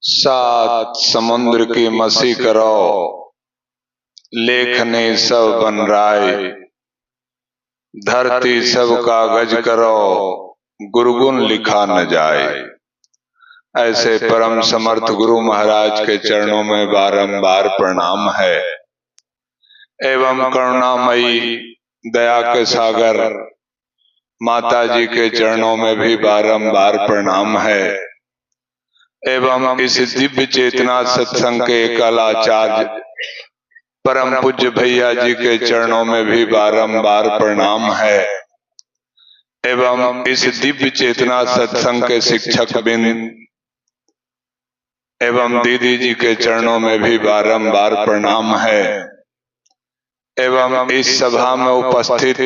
सात समुद्र की मसी करो, लेखने सब बन राय। धरती सब कागज करो, गुरुगुण लिखा न जाए। ऐसे परम समर्थ गुरु महाराज के चरणों में बारंबार प्रणाम है। एवं करुणामयी दया के सागर माता जी के चरणों में भी बारंबार प्रणाम है। एवं इस दिव्य चेतना सत्संग के कलाचार्य परम पूज्य भैया जी के चरणों में भी बारंबार प्रणाम है। एवं इस दिव्य चेतना सत्संग के शिक्षक बिंद एवं दीदी जी के चरणों में भी बारंबार प्रणाम है। एवं इस सभा में उपस्थित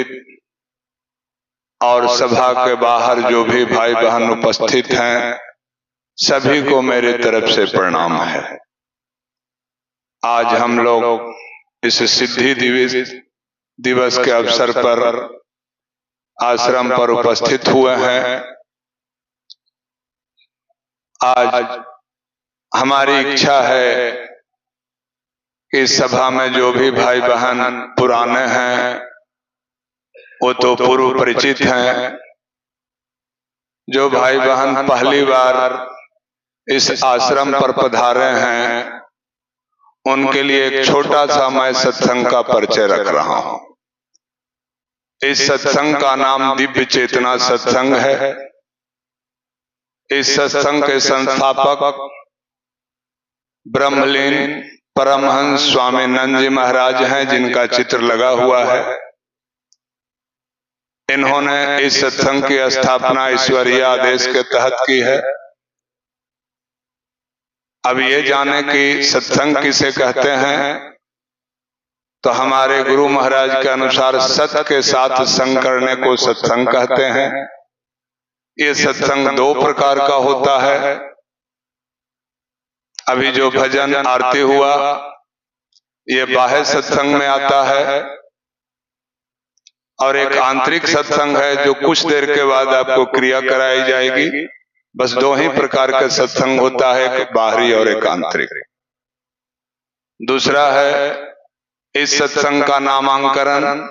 और सभा के बाहर जो भी भाई बहन उपस्थित हैं, सभी को मेरे तरफ से प्रणाम है। आज हम लोग इस सिद्धि दिवस के अवसर पर आश्रम पर उपस्थित हुए हैं। आज हमारी इच्छा है कि सभा में जो भी भाई बहन पुराने हैं वो तो पूर्व परिचित हैं। जो भाई बहन पहली बार इस आश्रम पर पधारे हैं, उनके लिए एक छोटा सा मैं सत्संग का परिचय रख रहा हूं। इस सत्संग का नाम दिव्य चेतना सत्संग है। इस सत्संग के संस्थापक ब्रह्मलीन परमहंस स्वामी नंद जी महाराज हैं, जिनका चित्र लगा हुआ है। इन्होंने इस सत्संग की स्थापना ईश्वरीय आदेश के तहत की है। अब ये जाने कि सत्संग किसे कहते हैं, तो हमारे गुरु महाराज के अनुसार सत्य के साथ संग करने को सत्संग कहते हैं। ये सत्संग दो प्रकार का होता है। अभी जो भजन आरती हुआ, ये बाह्य सत्संग में आता है, और एक आंतरिक सत्संग है जो कुछ देर के बाद आपको क्रिया कराई जाएगी। बस दो ही प्रकार का सत्संग होता है, एक बाहरी और एक आंतरिक। दूसरा है, इस सत्संग का नामांकन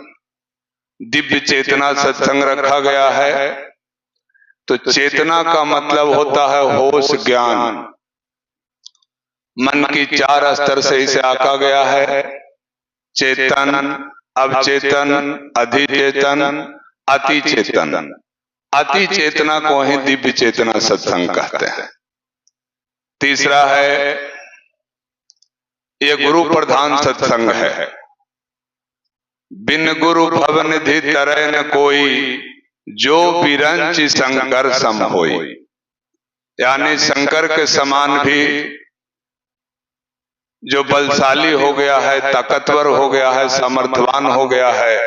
दिव्य चेतना सत्संग रखा गया है। तो चेतना का मतलब होता है होश ज्ञान। मन की चार स्तर से इसे आका गया है: चेतन, अवचेतन, अधिचेतन, अति चेतन। अति चेतना को ही दिव्य चेतना सत्संग कहते हैं। तीसरा है, ये गुरु प्रधान सत्संग है। बिन गुरु भवनिधि तरह न कोई, जो बिरंच शंकर सम होई। यानी शंकर के समान भी जो बलशाली हो गया है, ताकतवर हो गया है, सामर्थ्यवान हो गया है,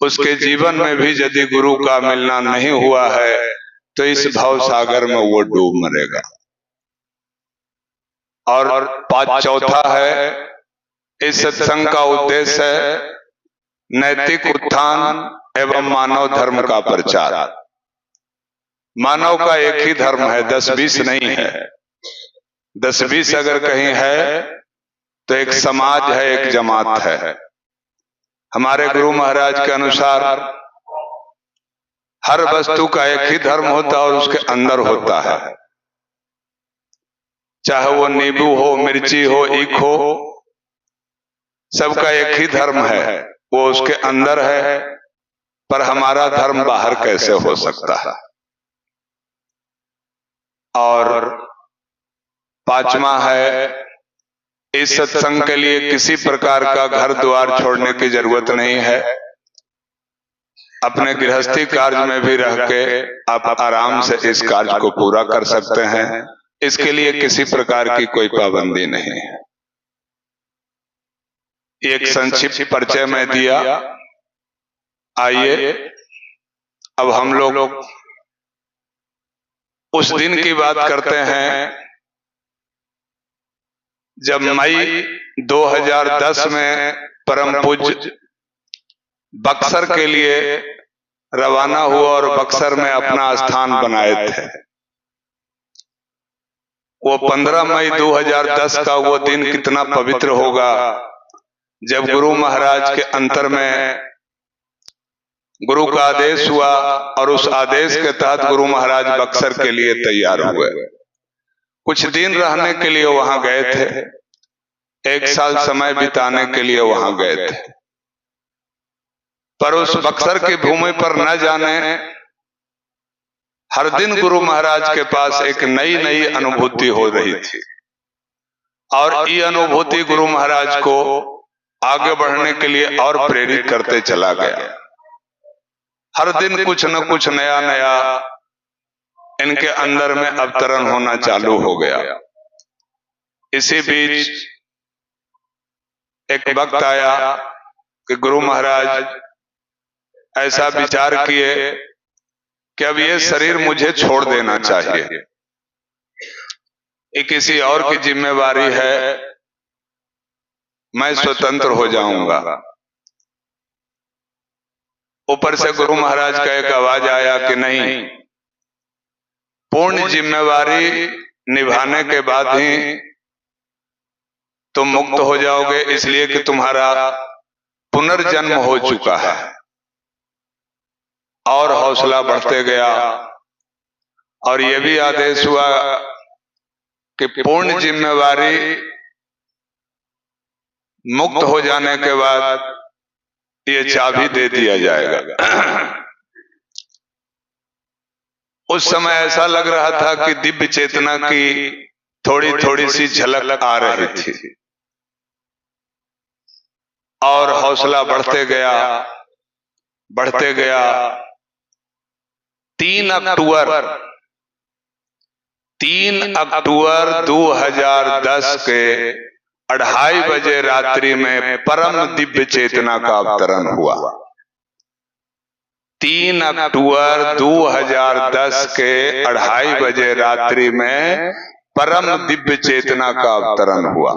उसके जीवन में भी यदि गुरु का मिलना नहीं हुआ है तो इस भव सागर में वो डूब मरेगा। और चौथा है, इस सत्संग का उद्देश्य है नैतिक उत्थान एवं मानव धर्म का प्रचार। मानव का एक ही धर्म है, 10-20 नहीं है। 10-20 अगर कहीं है तो एक समाज है, एक जमात है। हमारे गुरु महाराज के अनुसार हर वस्तु का एक ही धर्म होता है और उसके अंदर होता है। चाहे वो नींबू हो, मिर्ची हो, ईख हो, सबका एक ही धर्म है, वो उसके अंदर है। पर हमारा धर्म बाहर कैसे हो सकता है? और पांचवा है, इस सत्संग के लिए किसी प्रकार का घर द्वार छोड़ने की जरूरत नहीं है। अपने गृहस्थी कार्य में भी रह के आप आराम से इस कार्य को पूरा कर सकते हैं। इसके लिए किसी प्रकार की कोई पाबंदी नहीं है। एक संक्षिप्त परिचय में दिया। आइए अब हम लोग उस दिन की बात करते हैं जब मई 2010 में परम पूज्य बक्सर के लिए रवाना हुआ और बक्सर में अपना स्थान बनाए थे। वो 15 मई 2010 का वो दिन कितना पवित्र होगा जब गुरु महाराज के अंतर में गुरु का आदेश हुआ और उस आदेश के तहत गुरु महाराज बक्सर के लिए तैयार हुए। कुछ दिन रहने के लिए वहां गए थे, 1 साल समय बिताने के लिए वहां गए थे, पर उस बक्सर की भूमि पर न जाने हर दिन गुरु महाराज के पास एक नई नई अनुभूति हो रही थी और ये अनुभूति गुरु महाराज को आगे बढ़ने के लिए और प्रेरित करते चला गया। हर दिन कुछ न कुछ नया नया इनके अंदर में अवतरण होना चालू हो गया। इसी बीच एक वक्त आया कि गुरु महाराज ऐसा विचार किए कि अब ये शरीर मुझे छोड़ देना चाहिए, ये किसी और की जिम्मेवारी है, मैं स्वतंत्र हो जाऊंगा। ऊपर से गुरु महाराज का एक आवाज आया कि नहीं, पूर्ण जिम्मेवारी निभाने के बाद ही तुम मुक्त हो जाओगे, इसलिए कि तुम्हारा पुनर्जन्म हो चुका है। और हौसला बढ़ते गया और यह भी आदेश हुआ कि पूर्ण जिम्मेवारी मुक्त हो जाने के बाद ये चाबी दे दिया जाएगा। उस समय ऐसा लग रहा था कि दिव्य चेतना की थोड़ी थोड़ी सी झलक आ रही थी और हौसला बढ़ते गया। 3 अक्टूबर 2010 के 2:30 बजे रात्रि में परम दिव्य चेतना का अवतरण हुआ। 3 अक्टूबर 2010 के 2:30 बजे रात्रि में परम दिव्य चेतना का अवतरण हुआ,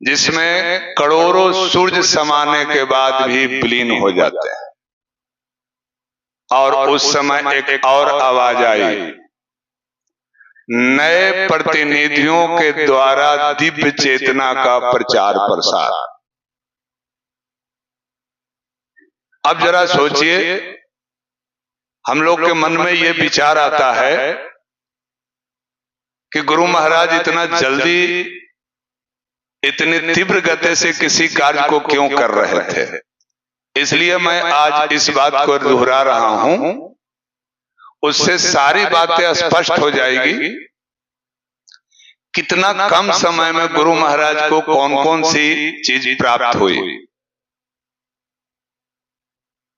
जिसमें करोड़ों सूर्य समाने के बाद भी विलीन हो जाते हैं। और उस समय एक और आवाज आई, नए प्रतिनिधियों के द्वारा दिव्य चेतना का प्रचार प्रसार। अब जरा सोचिए, हम लोग के मन में ये विचार आता है कि गुरु महाराज इतना जल्दी इतनी तीव्र गति से किसी कार्य को क्यों कर रहे थे। इसलिए मैं आज इस बात को दोहरा रहा हूं, उससे सारी बातें स्पष्ट हो जाएगी। कितना कम समय में गुरु महाराज को कौन कौन सी चीज प्राप्त हुई।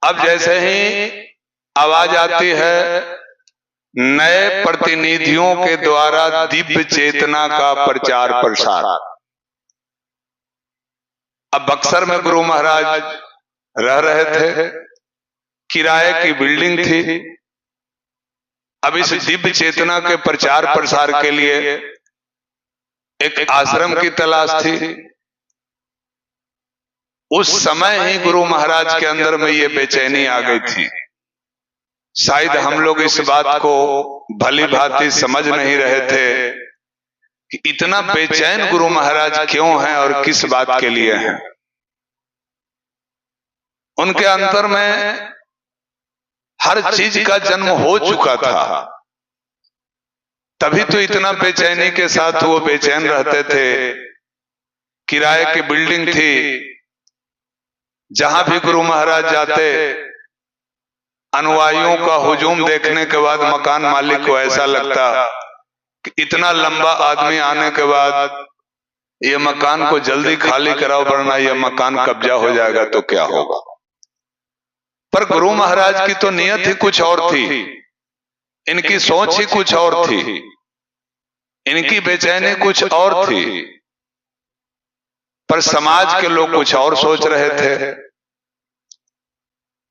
अब जैसे ही आवाज आती है, नए प्रतिनिधियों के द्वारा दिव्य चेतना का प्रचार प्रसार। अब बक्सर में गुरु महाराज रह रहे थे, किराए की बिल्डिंग थी। अब इस दिव्य चेतना के प्रचार प्रसार के लिए एक आश्रम की तलाश थी। उस समय ही गुरु महाराज के अंदर में ये बेचैनी आ गई थी। शायद हम लोग इस बात को भली भांति समझ नहीं रहे थे कि इतना बेचैन गुरु महाराज क्यों हैं और किस बात के लिए हैं। उनके अंतर में हर चीज का जन्म हो चुका था, तभी तो इतना बेचैनी के साथ वो बेचैन रहते थे। किराए की बिल्डिंग थी, जहां भी गुरु महाराज जाते, अनुयायियों का हुजूम देखने के बाद मकान मालिक को ऐसा लगता कि इतना लंबा आदमी आने के बाद ये मकान को जल्दी खाली कराओ, वरना ये मकान कब्जा हो जाएगा तो क्या होगा। पर गुरु महाराज की तो नियत ही कुछ और थी, इनकी सोच ही कुछ और थी, इनकी बेचैनी कुछ और थी, पर समाज के लोग कुछ और सोच रहे थे।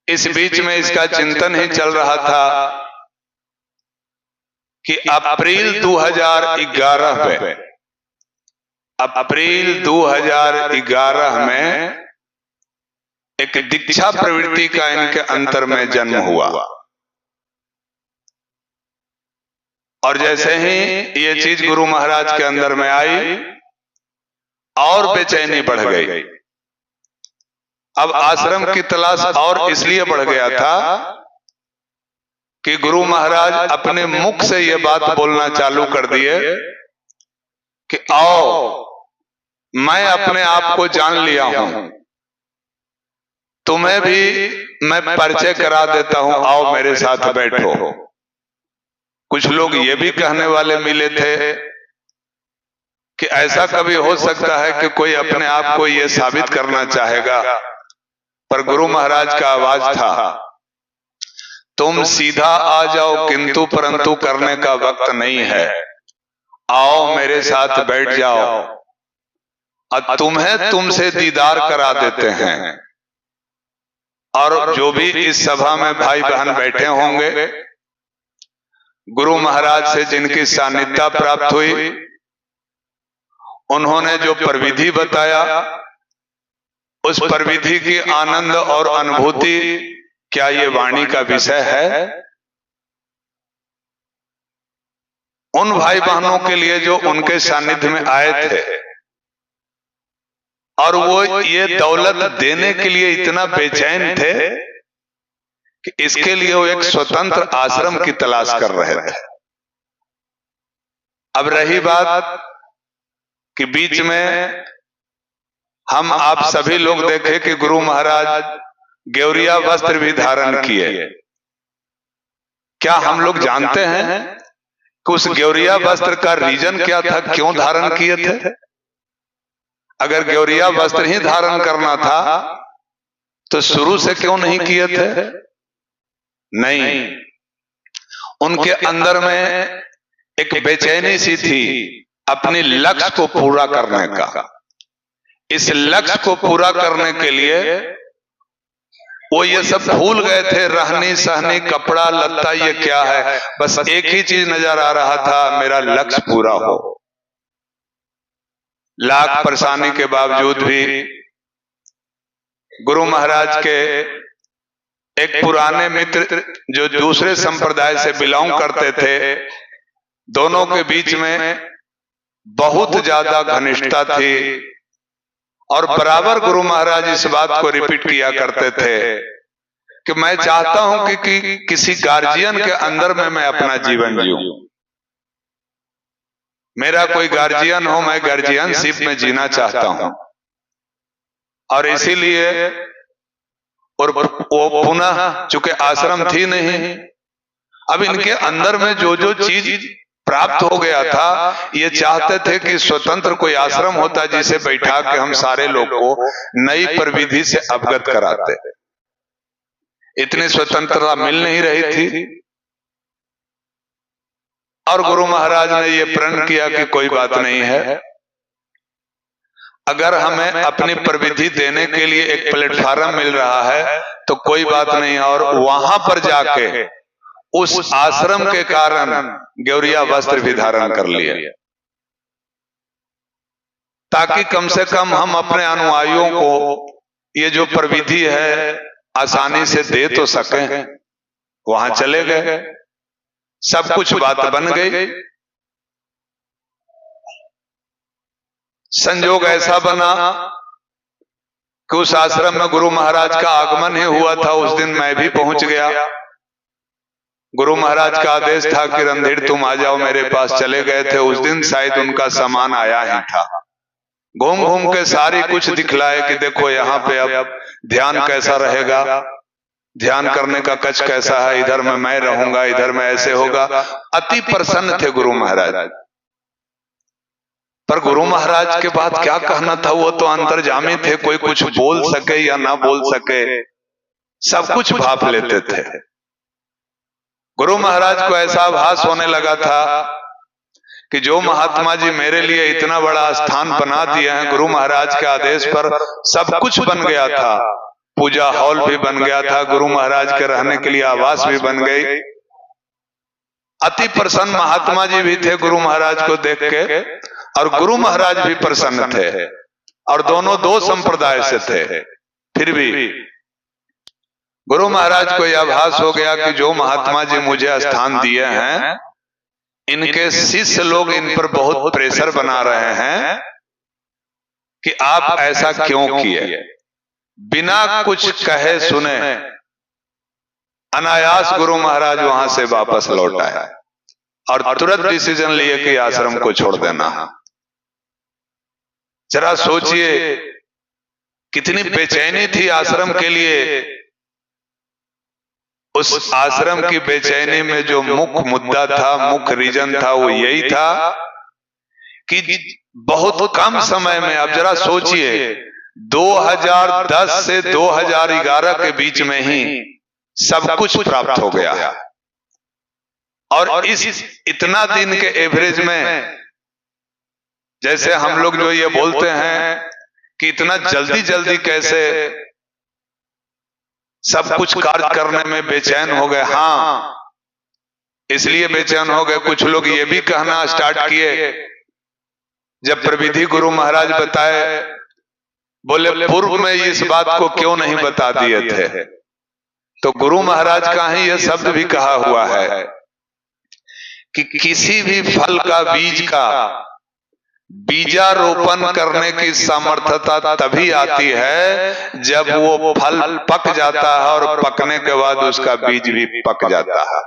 इस बीच में इसका चिंतन ही चल रहा था कि अप्रैल 2011 में एक दीक्षा प्रवृत्ति का इनके अंतर में जन्म हुआ और जैसे ही ये चीज गुरु महाराज के अंदर में आई और बेचैनी बढ़ गई। अब आश्रम की तलाश और इसलिए बढ़ गया था कि गुरु महाराज अपने मुख से ये बात बोलना चालू कर दिए कि आओ, मैं अपने आप को जान लिया हूं, तुम्हें भी मैं परिचय करा देता हूं, आओ मेरे साथ बैठो। कुछ लोग ये भी कहने वाले मिले थे कि ऐसा कभी हो सकता है कि कोई अपने आप को ये साबित करना चाहेगा, पर गुरु महाराज का आवाज था, तुम सीधा आ जाओ, किंतु परंतु करने का वक्त नहीं है, आओ मेरे साथ बैठ जाओ, और तुम्हें तुमसे दीदार करा देते हैं। और जो भी इस सभा में भाई बहन बैठे होंगे, गुरु महाराज से जिनकी सान्निध्यता प्राप्त हुई, उन्होंने जो प्रविधि बताया, उस प्रविधि की आनंद और अनुभूति क्या ये वाणी का विषय है? उन भाई बहनों के लिए जो उनके सानिध्य में आए थे और वो ये दौलत देने के लिए इतना बेचैन थे कि इसके लिए वो एक स्वतंत्र आश्रम की तलाश कर रहे थे। अब रही बात कि बीच में हम आप सभी लोग देखे कि गुरु महाराज गेवरिया वस्त्र भी धारण किए। क्या हम लोग जानते हैं कि उस गेवरिया वस्त्र का रीजन क्या था, क्यों धारण किए थे? अगर गेवरिया वस्त्र ही धारण करना था तो शुरू से क्यों नहीं किए थे? नहीं, उनके अंदर में एक बेचैनी सी थी अपने लक्ष्य को पूरा करने का। इस लक्ष्य को पूरा करने के लिए वो ये सब भूल गए थे, रहनी सहनी कपड़ा लत्ता ये क्या है, बस एक ही चीज नजर आ रहा था, मेरा लक्ष्य पूरा हो। लाख परेशानी के बावजूद भी गुरु महाराज के एक पुराने मित्र जो दूसरे संप्रदाय से बिलोंग करते थे, दोनों के बीच में बहुत ज्यादा घनिष्ठता थी और बराबर गुरु महाराज इस बात को रिपीट किया करते थे कि मैं चाहता हूं कि किसी गार्जियन के अंदर में मैं अपना जीवन जीऊं, मेरा कोई गार्जियन हो, मैं गार्जियनशिप में जीना चाहता हूं। और इसीलिए और वो पुनः चूंकि आश्रम थी नहीं, अब इनके अंदर में जो जो चीज प्राप्त हो गया था, ये चाहते थे कि स्वतंत्र कोई आश्रम होता जिसे बैठा के हम सारे लोग को नई प्रविधि से अवगत कराते। इतनी स्वतंत्रता मिल नहीं रही थी और गुरु महाराज ने ये प्रण किया कि कोई बात नहीं है, अगर हमें अपनी प्रविधि देने के लिए एक प्लेटफार्म मिल रहा है तो कोई बात नहीं, और वहां पर जाके उस आश्रम के कारण गेवरिया वस्त्र भी धारण कर लिए, ताकि कम से कम हम अपने अनुयायियों को ये जो प्रविधि है आसानी से दे तो सकें। वहां चले गए, सब कुछ बात बन गई। संजोग ऐसा बना कि उस आश्रम में गुरु महाराज का आगमन ही हुआ था। उस दिन मैं भी पहुंच गया। गुरु महाराज का आदेश था कि रणधीर तुम आ जाओ मेरे पास। चले गए थे। उस दिन शायद उनका सामान आया ही था। घूम घूम के सारी कुछ दिखलाए कि देखो यहाँ पे अब ध्यान कैसा रहेगा, ध्यान करने का कक्ष कैसा है, इधर में मैं रहूंगा, इधर में ऐसे होगा। अति प्रसन्न थे गुरु महाराज। पर गुरु महाराज के बाद क्या कहना था, वो तो अंतर्जामी थे। कोई कुछ बोल सके या ना बोल सके, सब कुछ भाप लेते थे। गुरु महाराज को ऐसा आभास होने लगा था कि जो महात्मा जी मेरे लिए इतना बड़ा स्थान बना दिए हैं, गुरु महाराज के आदेश पर सब कुछ बन गया था। पूजा हॉल भी बन गया था, गुरु महाराज के रहने के लिए आवास भी बन गई। अति प्रसन्न महात्मा जी भी थे गुरु महाराज को देख के, और गुरु महाराज भी प्रसन्न थे, और दोनों दो संप्रदाय से थे। फिर भी गुरु महाराज को यह आभास हो गया कि जो महात्मा जी मुझे स्थान दिए हैं, इनके शिष्य लोग इन पर बहुत प्रेशर बना रहे हैं कि आप ऐसा क्यों किए। बिना कुछ कहे सुने अनायास गुरु महाराज वहां से वापस लौट आए और तुरंत डिसीजन लिए कि आश्रम को छोड़ देना। जरा सोचिए कितनी बेचैनी थी आश्रम के लिए। उस आश्रम की बेचैनी में जो मुख्य मुद्दा था, मुख्य रीजन था, वो यही था कि बहुत कम समय में, अब जरा सोचिए 2010 से 2011 के बीच में ही सब कुछ प्राप्त हो गया और इस इतना दिन के एवरेज में, जैसे हम लोग जो ये बोलते हैं कि इतना जल्दी जल्दी कैसे सब कुछ कार्य करने में बेचैन हो गए। हाँ, इसलिए बेचैन हो गए। कुछ लोग ये भी कहना स्टार्ट किए, जब प्रविधि गुरु महाराज बताए, बोले पूर्व में इस बात को क्यों नहीं बता दिए थे। तो गुरु महाराज का ही यह शब्द भी कहा हुआ है कि किसी भी फल का बीज का बीजारोपण करने की सामर्थ्यता तभी आती है जब वो फल पक जाता है और पकने के बाद उसका बीज भी पक जाता है।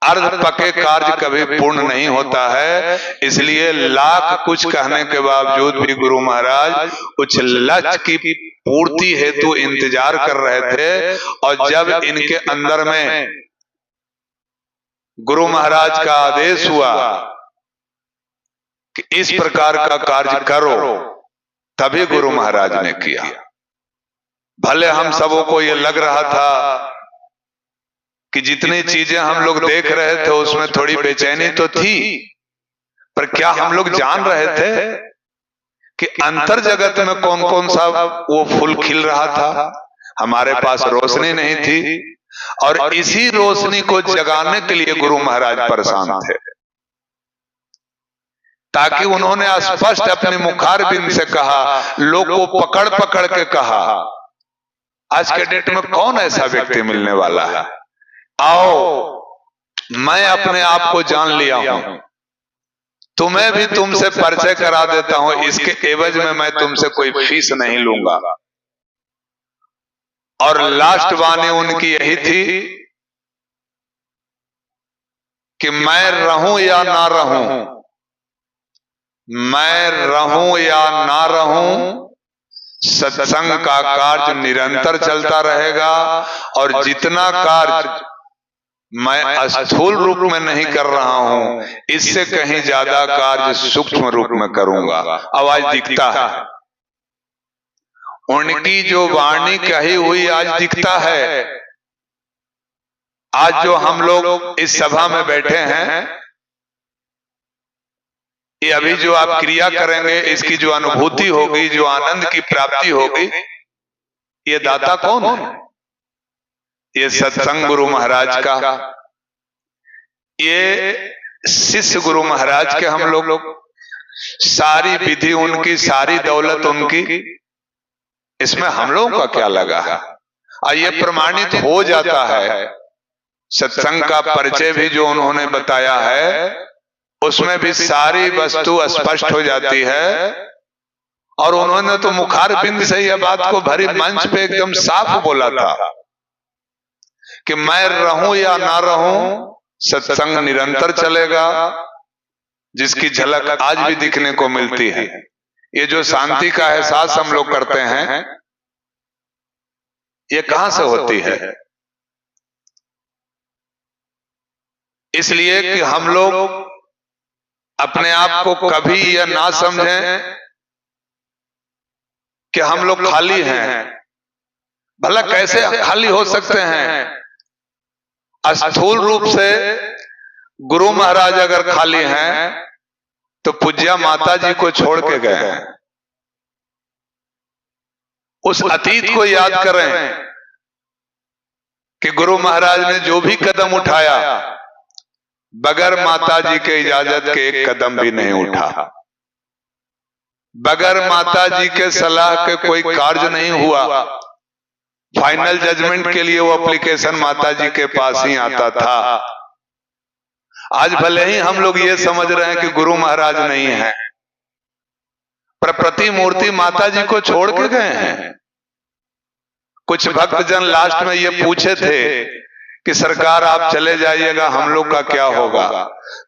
अर्ध पके कार्य कभी पूर्ण नहीं होता है। इसलिए लाख कुछ कहने के बावजूद भी गुरु महाराज कुछ लक्ष्य की पूर्ति हेतु इंतजार कर रहे थे और जब इनके अंदर में गुरु महाराज का आदेश हुआ कि इस प्रकार का कार्य करो, तभी गुरु महाराज ने किया। भले हम सबों को ये लग रहा था कि जितनी चीजें हम लोग देख रहे थे उसमें थोड़ी बेचैनी तो थी, पर क्या हम लोग जान रहे थे कि अंतर जगत में कौन कौन सा वो फूल खिल रहा था। हमारे पास रोशनी नहीं थी और इसी रोशनी को जगाने के लिए गुरु महाराज परेशान थे, ताकि उन्होंने स्पष्ट अपने मुखार बिंद से कहा, लोग को पकड़ पकड़ के कहा। आज के डेट में कौन ऐसा व्यक्ति मिलने वाला है? आओ, मैं अपने आप को जान लिया हूं, तुम्हें भी तुमसे परिचय करा देता हूं। इसके एवज में मैं तुमसे कोई फीस नहीं लूंगा। और लास्ट वाणी उनकी यही थी कि मैं रहूं या ना रहूं, मैं रहूं या ना रहूं, सत्संग का कार्य निरंतर चलता रहेगा और जितना कार्य मैं स्थूल रूप में नहीं कर रहा हूं, इससे कहीं ज्यादा कार्य सूक्ष्म रूप में करूंगा। आवाज दिखता है, उनकी जो वाणी कही हुई आज दिखता है। आज जो हम लोग इस सभा में बैठे हैं, ये अभी जो आप क्रिया करेंगे, इसकी जो अनुभूति होगी, जो आनंद की प्राप्ति होगी, ये दाता कौन है? ये सत्संग गुरु महाराज का, ये शिष्य गुरु महाराज के हम लोग, सारी विधि उनकी, सारी दौलत उनकी, इसमें हम लोगों का क्या लगा है? और ये प्रमाणित हो जाता है। सत्संग का परिचय भी जो उन्होंने बताया है, उसमें भी सारी वस्तु स्पष्ट हो जाती है। और उन्होंने तो मुखार बिंद से यह बात को भरी मंच पे एकदम साफ बोला था कि मैं रहूं या ना रहूं, सत्संग निरंतर चलेगा, जिसकी झलक आज भी दिखने को मिलती है। ये जो शांति का एहसास हम लोग करते हैं, ये कहां से होती है? इसलिए कि हम लोग अपने आप को कभी यह ना समझें कि हम लोग खाली हैं। भला कैसे खाली हो सकते हैं? स्थूल रूप से गुरु महाराज अगर खाली हैं तो पूज्या माता जी को छोड़ के गए हैं। उस अतीत को याद करें कि गुरु महाराज ने जो भी कदम उठाया, बगैर माता जी के इजाजत के एक कदम भी नहीं उठा। बगैर माता जी के सलाह के कोई कार्य नहीं हुआ। फाइनल जजमेंट के लिए वो एप्लीकेशन माता जी के पास ही आता था। आज भले ही हम लोग ये समझ रहे हैं कि गुरु महाराज नहीं है, पर प्रतिमूर्ति माता जी को छोड़ के गए हैं। कुछ भक्तजन लास्ट में ये पूछे थे कि सरकार आप चले जाइएगा, हम लोग का क्या होगा?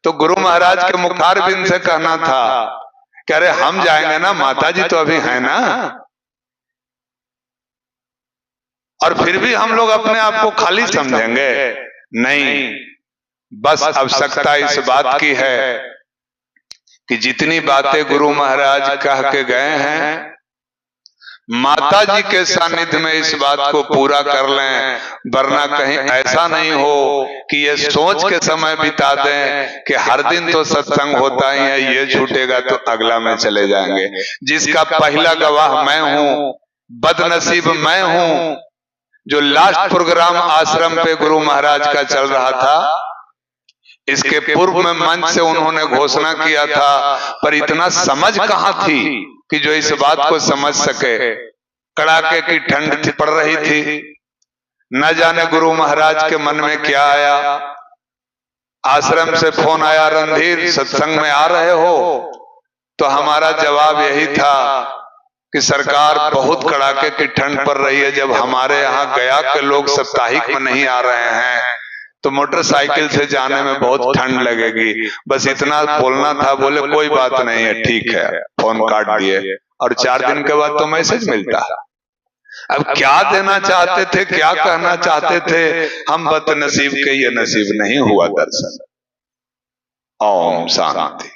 तो गुरु महाराज के मुखारबिंद से कहना था कि अरे हम जाएंगे ना, माता जी तो अभी है ना। और फिर भी हम लोग अपने आप को खाली समझेंगे? नहीं, बस आवश्यकता इस बात की है कि जितनी बातें गुरु महाराज कह के गए हैं, माता जी के सानिध्य में इस बात को पूरा कर लें, वरना कहीं ऐसा नहीं हो कि ये सोच के समय बिता दें कि हर दिन तो सत्संग होता ही है, ये छूटेगा तो अगला में चले जाएंगे। जिसका पहला गवाह मैं हूं, बदनसीब मैं हूं। जो लास्ट प्रोग्राम आश्रम पे गुरु महाराज का चल रहा था, इसके पूर्व में मंच से उन्होंने घोषणा किया था, पर इतना समझ कहां थी कि जो इस बात को समझ सके। कड़ाके की ठंड पड़ रही थी, न जाने गुरु महाराज के मन में क्या आया। आश्रम से फोन आया, रणधीर सत्संग में आ रहे हो? तो हमारा जवाब यही था कि सरकार बहुत कड़ाके की ठंड पड़ रही है, जब हमारे यहाँ गया के लोग साप्ताहिक में नहीं आ रहे हैं तो मोटरसाइकिल से जाने में बहुत ठंड लगेगी। बस इतना बोलना था। बोले कोई बात नहीं है, ठीक है। फोन काट दिए और 4 दिन के बाद तो मैसेज मिलता है। अब क्या देना चाहते थे, क्या कहना चाहते थे, हम बदनसीब के ये नसीब नहीं हुआ दर्शन। ओम शांति।